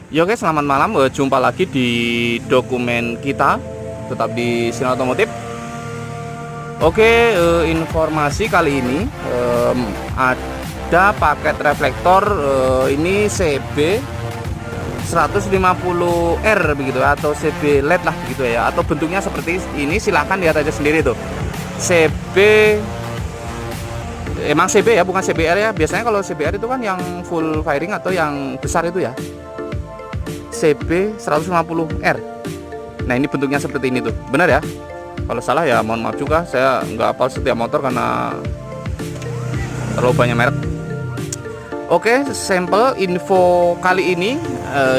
Yo guys, selamat malam. Jumpa lagi di dokumen kita, tetap di Sinar Otomotif. Oke, informasi kali ini ada paket reflektor ini CB 150R begitu atau CB LED lah begitu ya, atau bentuknya seperti ini. Silahkan lihat aja sendiri tuh. CB emang CB ya, bukan CBR ya. Biasanya kalau CBR itu kan yang full firing atau yang besar itu ya. CB 150R. Nah, ini bentuknya seperti ini tuh. Benar ya? Kalau salah ya mohon maaf juga. Saya nggak hafal setiap motor karena terlalu banyak merek. Oke, sampel info kali ini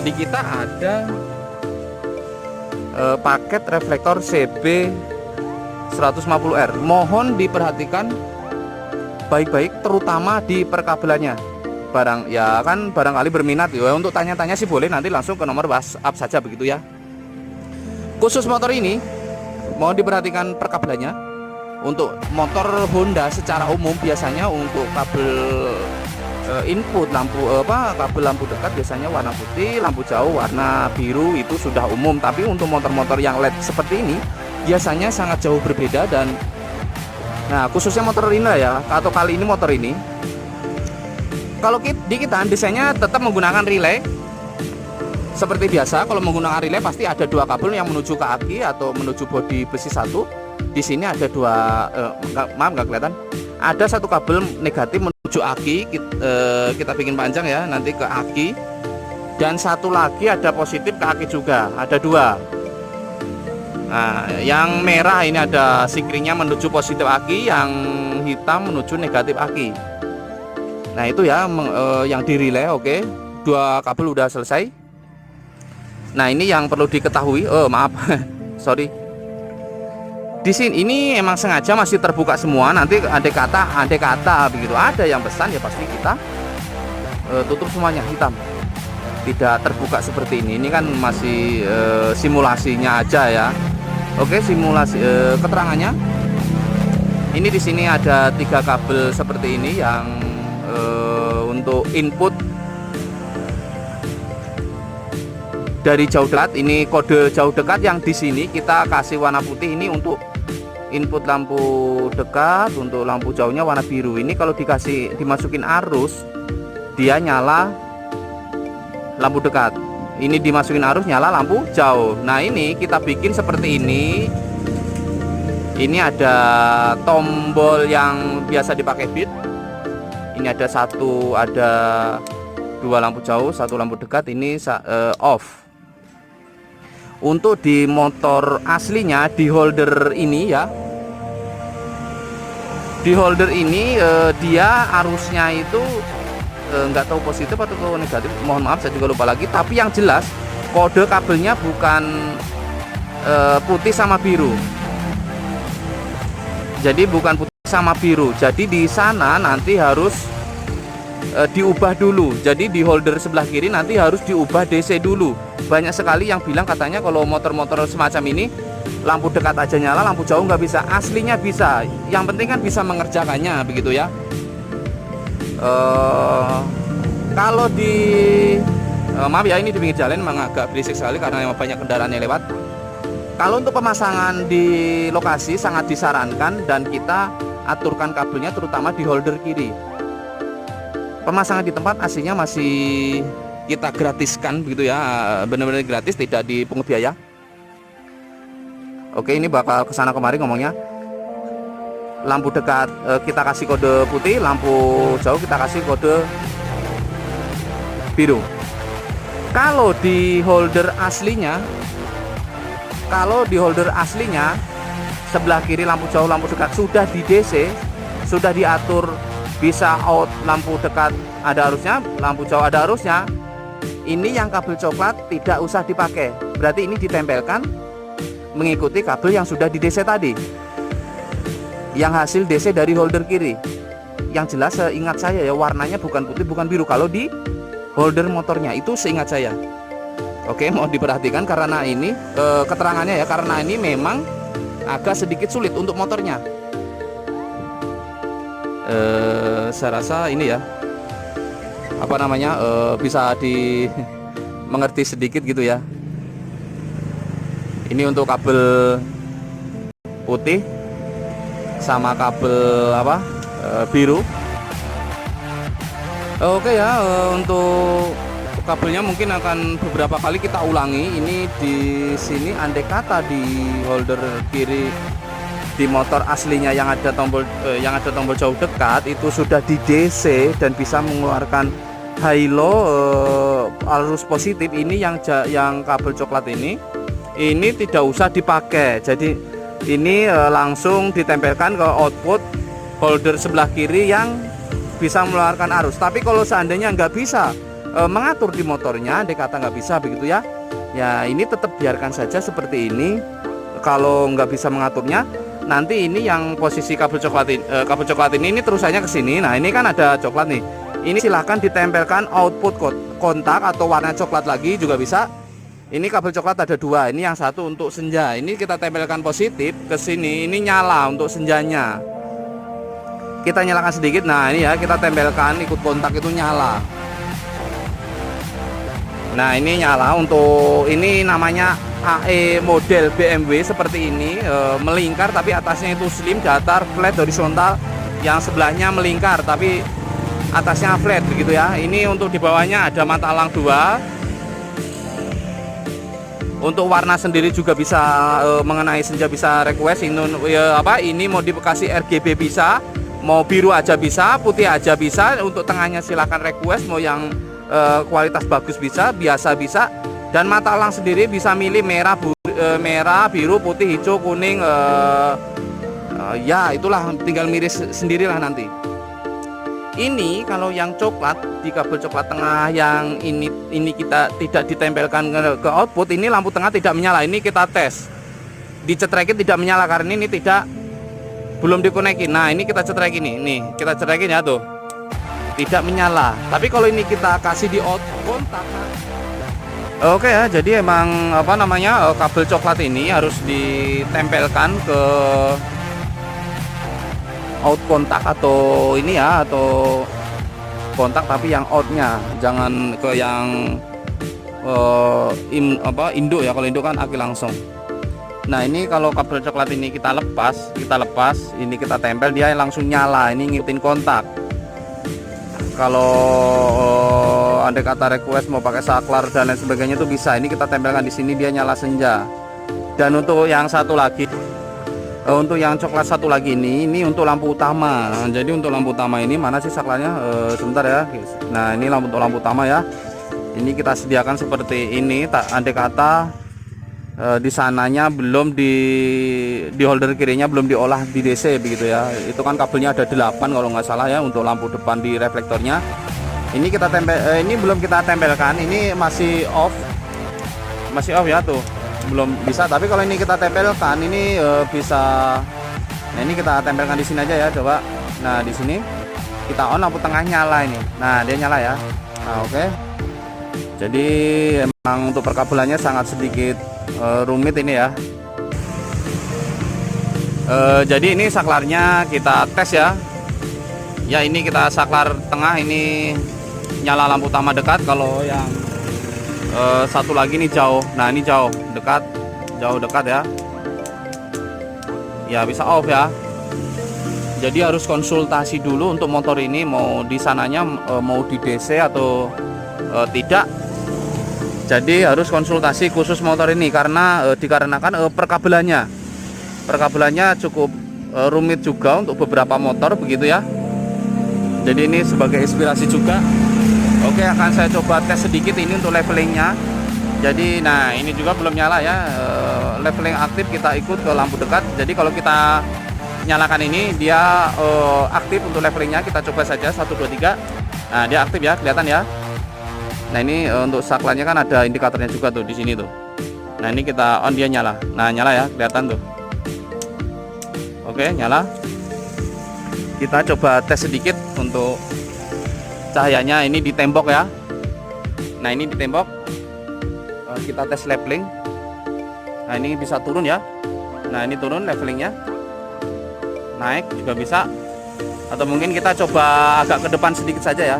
di kita ada paket reflektor CB 150R. Mohon diperhatikan baik-baik, terutama di perkabelannya. Barangkali berminat ya, untuk tanya-tanya sih boleh, nanti langsung ke nomor WhatsApp saja begitu ya. Khusus motor ini mohon diperhatikan perkabelannya. Untuk motor Honda secara umum biasanya untuk kabel input kabel lampu dekat biasanya warna putih, lampu jauh warna biru, itu sudah umum. Tapi untuk motor-motor yang LED seperti ini biasanya sangat jauh berbeda. Dan nah, khususnya motor ini ya, atau kali ini motor ini, kalau di kita desainnya tetap menggunakan relay seperti biasa. Kalau menggunakan relay pasti ada dua kabel yang menuju ke aki atau menuju bodi besi satu. Di sini ada dua, maaf nggak kelihatan. Ada satu kabel negatif menuju aki, kita bikin panjang ya, nanti ke aki. Dan satu lagi ada positif ke aki juga, ada dua. Nah, yang merah ini ada sikringnya menuju positif aki, yang hitam menuju negatif aki. Nah, itu ya yang di relay. Oke, dua kabel udah selesai. Nah, ini yang perlu diketahui. Maaf sorry, di sini ini emang sengaja masih terbuka semua. Nanti andai kata begitu ada yang pesan ya pasti kita tutup semuanya hitam, tidak terbuka seperti ini. Ini kan masih simulasinya aja ya. Oke, simulasi keterangannya. Ini di sini ada tiga kabel seperti ini yang untuk input dari jauh dekat. Ini kode jauh dekat yang di sini kita kasih warna putih. Ini untuk input lampu dekat, untuk lampu jauhnya warna biru. Ini kalau dimasukin arus dia nyala lampu dekat, ini dimasukin arus nyala lampu jauh. Nah, ini kita bikin seperti ini. Ini ada tombol yang biasa dipakai bit. Ini ada dua lampu jauh, satu lampu dekat. Ini off. Untuk di motor aslinya, di holder ini ya, di holder ini dia arusnya itu nggak tahu positif atau negatif, mohon maaf saya juga lupa lagi. Tapi yang jelas kode kabelnya bukan putih sama biru. Jadi bukan putih sama biru. Jadi di sana nanti harus diubah dulu. Jadi di holder sebelah kiri nanti harus diubah DC dulu. Banyak sekali yang bilang katanya kalau motor-motor semacam ini lampu dekat aja nyala, lampu jauh nggak bisa. Aslinya bisa. Yang penting kan bisa mengerjakannya begitu ya. Kalau di maaf ya, ini di pinggir jalan memang agak berisik sekali karena banyak kendaraan yang lewat. Kalau untuk pemasangan di lokasi sangat disarankan dan kita aturkan kabelnya terutama di holder kiri. Pemasangan di tempat aslinya masih kita gratiskan begitu ya, benar-benar gratis, tidak dipungut biaya. Oke, ini bakal kesana kemari ngomongnya. Lampu dekat kita kasih kode putih, lampu jauh kita kasih kode biru. Kalau di holder aslinya sebelah kiri lampu jauh, lampu dekat sudah di DC, sudah diatur bisa out, lampu dekat ada arusnya, lampu jauh ada arusnya. Ini yang kabel coklat tidak usah dipakai. Berarti ini ditempelkan mengikuti kabel yang sudah di DC tadi, yang hasil DC dari holder kiri. Yang jelas seingat saya ya, warnanya bukan putih bukan biru kalau di holder motornya, itu seingat saya. Oke, mau diperhatikan karena ini keterangannya ya, karena ini memang agak sedikit sulit untuk motornya. Saya rasa ini ya, bisa mengerti sedikit gitu ya. Ini untuk kabel putih sama kabel apa biru. Oke ya, untuk kabelnya mungkin akan beberapa kali kita ulangi. Ini di sini andai kata di holder kiri di motor aslinya yang ada tombol jauh dekat itu sudah di DC dan bisa mengeluarkan high low arus positif. Ini yang kabel coklat ini tidak usah dipakai. Jadi ini langsung ditempelkan ke output holder sebelah kiri yang bisa mengeluarkan arus. Tapi kalau seandainya nggak bisa mengatur di motornya, andai kata nggak bisa begitu ya, ya ini tetap biarkan saja seperti ini. Kalau nggak bisa mengaturnya, nanti ini yang posisi kabel coklat ini terusannya ke sini. Nah ini kan ada coklat nih, ini silahkan ditempelkan output kontak atau warna coklat lagi juga bisa. Ini kabel coklat ada dua, ini yang satu untuk senja, ini kita tempelkan positif ke sini, ini nyala untuk senjanya. Kita nyalakan sedikit, nah ini ya kita tempelkan ikut kontak itu nyala. Nah ini nyala, untuk ini namanya AE model BMW seperti ini, melingkar tapi atasnya itu slim, datar, flat, horizontal. Yang sebelahnya melingkar tapi atasnya flat begitu ya. Ini untuk di bawahnya ada mata elang 2. Untuk warna sendiri juga bisa mengenai senja bisa request ini modifikasi RGB bisa, mau biru aja bisa, putih aja bisa. Untuk tengahnya silahkan request, mau yang kualitas bagus bisa, biasa bisa. Dan mata elang sendiri bisa milih merah, biru, putih, hijau, kuning. Ya itulah, tinggal milih sendirilah nanti. Ini kalau yang coklat di kabel coklat tengah yang ini kita tidak ditempelkan ke output, ini lampu tengah tidak menyala. Ini kita tes, dicetrekin tidak menyala karena ini belum dikonekin. Nah ini kita cetrekin nih, kita cetrekin ya tuh, tidak menyala. Tapi kalau ini kita kasih di output kontak. Oke ya, jadi emang kabel coklat ini harus ditempelkan ke out kontak atau ini ya, atau kontak tapi yang outnya, jangan ke yang induk ya. Kalau induk kan aki langsung. Nah ini kalau kabel coklat ini kita lepas, ini kita tempel, dia langsung nyala. Ini ngikutin kontak. Kalau andai kata request mau pakai saklar dan lain sebagainya itu bisa. Ini kita tempelkan di sini, dia nyala senja. Dan untuk yang satu lagi, untuk yang coklat satu lagi ini untuk lampu utama. Jadi untuk lampu utama ini mana sih saklarnya? Sebentar ya. Nah ini untuk lampu utama ya. Ini kita sediakan seperti ini. Andai kata di sananya belum di holder kirinya belum diolah di DC begitu ya. Itu kan kabelnya ada 8 kalau nggak salah ya untuk lampu depan di reflektornya. Ini kita ini belum kita tempelkan. Ini masih off ya tuh, belum bisa. Tapi kalau ini kita tempelkan ini bisa. Nah ini kita tempelkan di sini aja ya, coba. Nah di sini kita on, lampu tengah nyala ini. Nah dia nyala ya. Nah oke. Jadi emang untuk perkabelannya sangat sedikit rumit ini ya. Jadi ini saklarnya kita tes ya. Ya ini kita saklar tengah ini nyala lampu utama dekat. Kalau yang satu lagi ini jauh. Nah ini jauh dekat ya. Ya bisa off ya. Jadi harus konsultasi dulu untuk motor ini mau di sananya mau di DC atau tidak. Jadi harus konsultasi khusus motor ini karena dikarenakan perkabelannya cukup rumit juga untuk beberapa motor begitu ya. Jadi ini sebagai inspirasi juga. Oke, akan saya coba tes sedikit ini untuk levelingnya. Jadi nah ini juga belum nyala ya. Leveling aktif kita ikut ke lampu dekat. Jadi kalau kita nyalakan ini dia aktif untuk levelingnya. Kita coba saja 1 2 3. Nah dia aktif ya, kelihatan ya. Nah ini untuk saklarnya kan ada indikatornya juga tuh di sini tuh. Nah ini kita on, dia nyala. Nah nyala ya, kelihatan tuh. Oke nyala. Kita coba tes sedikit untuk cahayanya. Ini di tembok ya. Nah ini di tembok. Kita tes leveling. Nah ini bisa turun ya. Nah ini turun levelingnya. Naik juga bisa. Atau mungkin kita coba agak ke depan sedikit saja ya,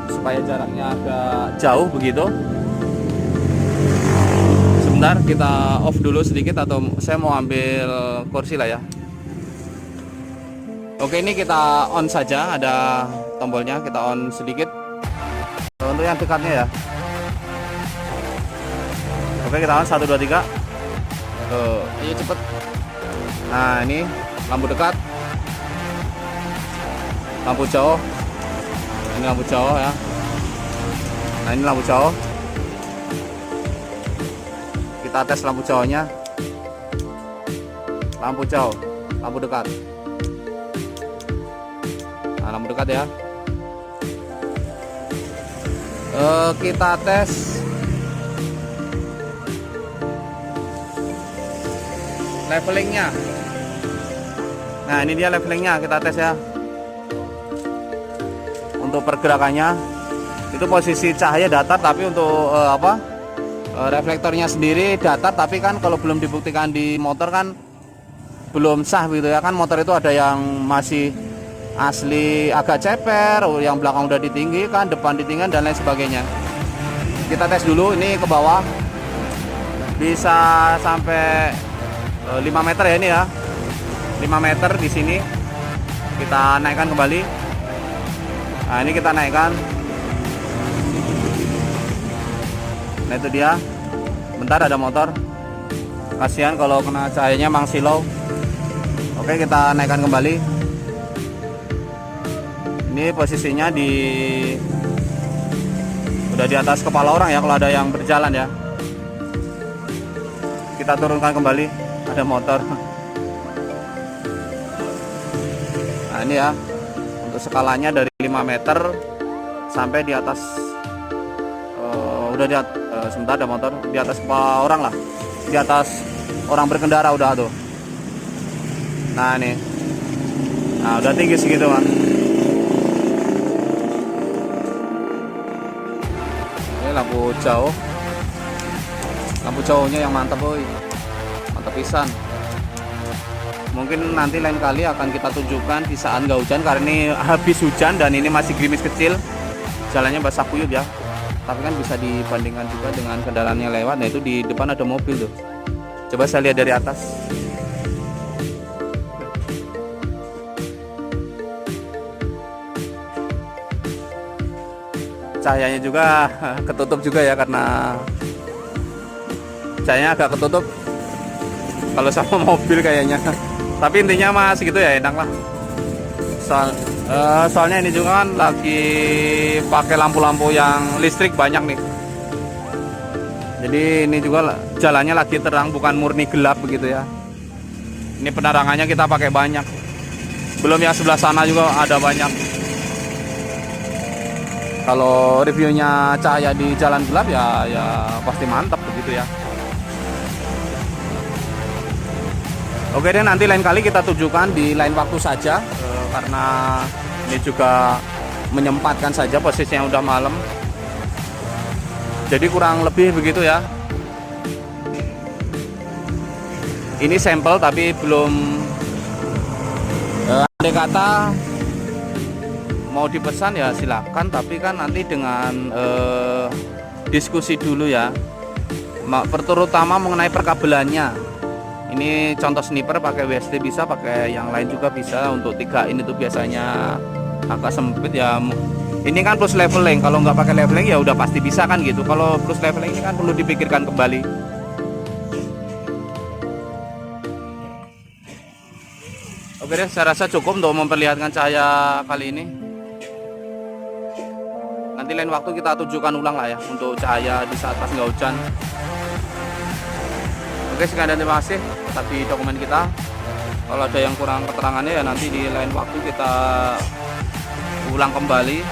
supaya jaraknya agak jauh begitu. sebentar kita off dulu sedikit, atau saya mau ambil kursi lah ya. Oke, ini kita on saja, ada tombolnya, kita on sedikit untuk yang dekatnya ya. Oke, kita on 1 2 3. Ayo cepet. Nah, ini lampu dekat, lampu jauh. Ini lampu jauh ya. Nah, ini lampu jauh. Kita tes lampu jauhnya. Lampu jauh, lampu dekat. Nah, lampu dekat ya. Kita tes levelingnya. Nah, ini dia levelingnya, kita tes ya. Untuk pergerakannya itu posisi cahaya datar, tapi untuk reflektornya sendiri datar, tapi kan kalau belum dibuktikan di motor kan belum sah gitu ya. Kan motor itu ada yang masih asli agak ceper, yang belakang udah ditinggikan, depan ditinggikan dan lain sebagainya. Kita tes dulu ini ke bawah, bisa sampai 5 meter ya ini ya. 5 meter di sini. Kita naikkan kembali. Nah, ini kita naikkan. Nah, itu dia. Bentar, ada motor. Kasihan kalau kena cahayanya Mang Silau. Oke, kita naikkan kembali. Ini posisinya udah di atas kepala orang ya kalau ada yang berjalan ya. Kita turunkan kembali, ada motor. Nah, ini ya untuk skalanya dari 5 meter sampai di atas, udah di sebentar, ada motor di atas kepala orang lah, di atas orang berkendara udah tuh. Nah, ini, nah udah tinggi segitu kan. Ini lampu jauh, lampu jauhnya yang mantap boy, mantap pisan. Mungkin nanti lain kali akan kita tunjukkan di saat nggak hujan, karena ini habis hujan dan ini masih gerimis kecil, jalannya basah kuyup ya. Tapi kan bisa dibandingkan juga dengan kendaraan yang lewat. Nah, itu di depan ada mobil tuh, coba saya lihat dari atas. Cahayanya juga ketutup juga ya, karena cahayanya agak ketutup kalau sama mobil kayaknya. Tapi intinya masih gitu ya, enak lah. Soalnya ini juga kan lagi pakai lampu-lampu yang listrik banyak nih. Jadi ini juga jalannya lagi terang, bukan murni gelap begitu ya. Ini penerangannya kita pakai banyak. Belum yang sebelah sana juga ada banyak. Kalau reviewnya cahaya di jalan gelap ya pasti mantap begitu ya. Oke deh, nanti lain kali kita tunjukkan di lain waktu saja, karena ini juga menyempatkan saja, posisinya udah malam. Jadi kurang lebih begitu ya. Ini sampel tapi belum, andai kata mau dipesan ya silakan, tapi kan nanti dengan diskusi dulu ya, terutama mengenai perkabelannya. Ini contoh sniper pakai WSD bisa, pakai yang lain juga bisa. Untuk 3 in itu biasanya agak sempit ya. Ini kan plus leveling, kalau nggak pakai leveling ya udah pasti bisa kan gitu. Kalau plus leveling ini kan perlu dipikirkan kembali. Oke deh, saya rasa cukup untuk memperlihatkan cahaya kali ini. Nanti lain waktu kita tunjukkan ulang lah ya untuk cahaya di saat pas nggak hujan. Oke, sekian dan terima kasih. Tetap di dokumen kita. Kalau ada yang kurang keterangannya ya nanti di lain waktu kita ulang kembali.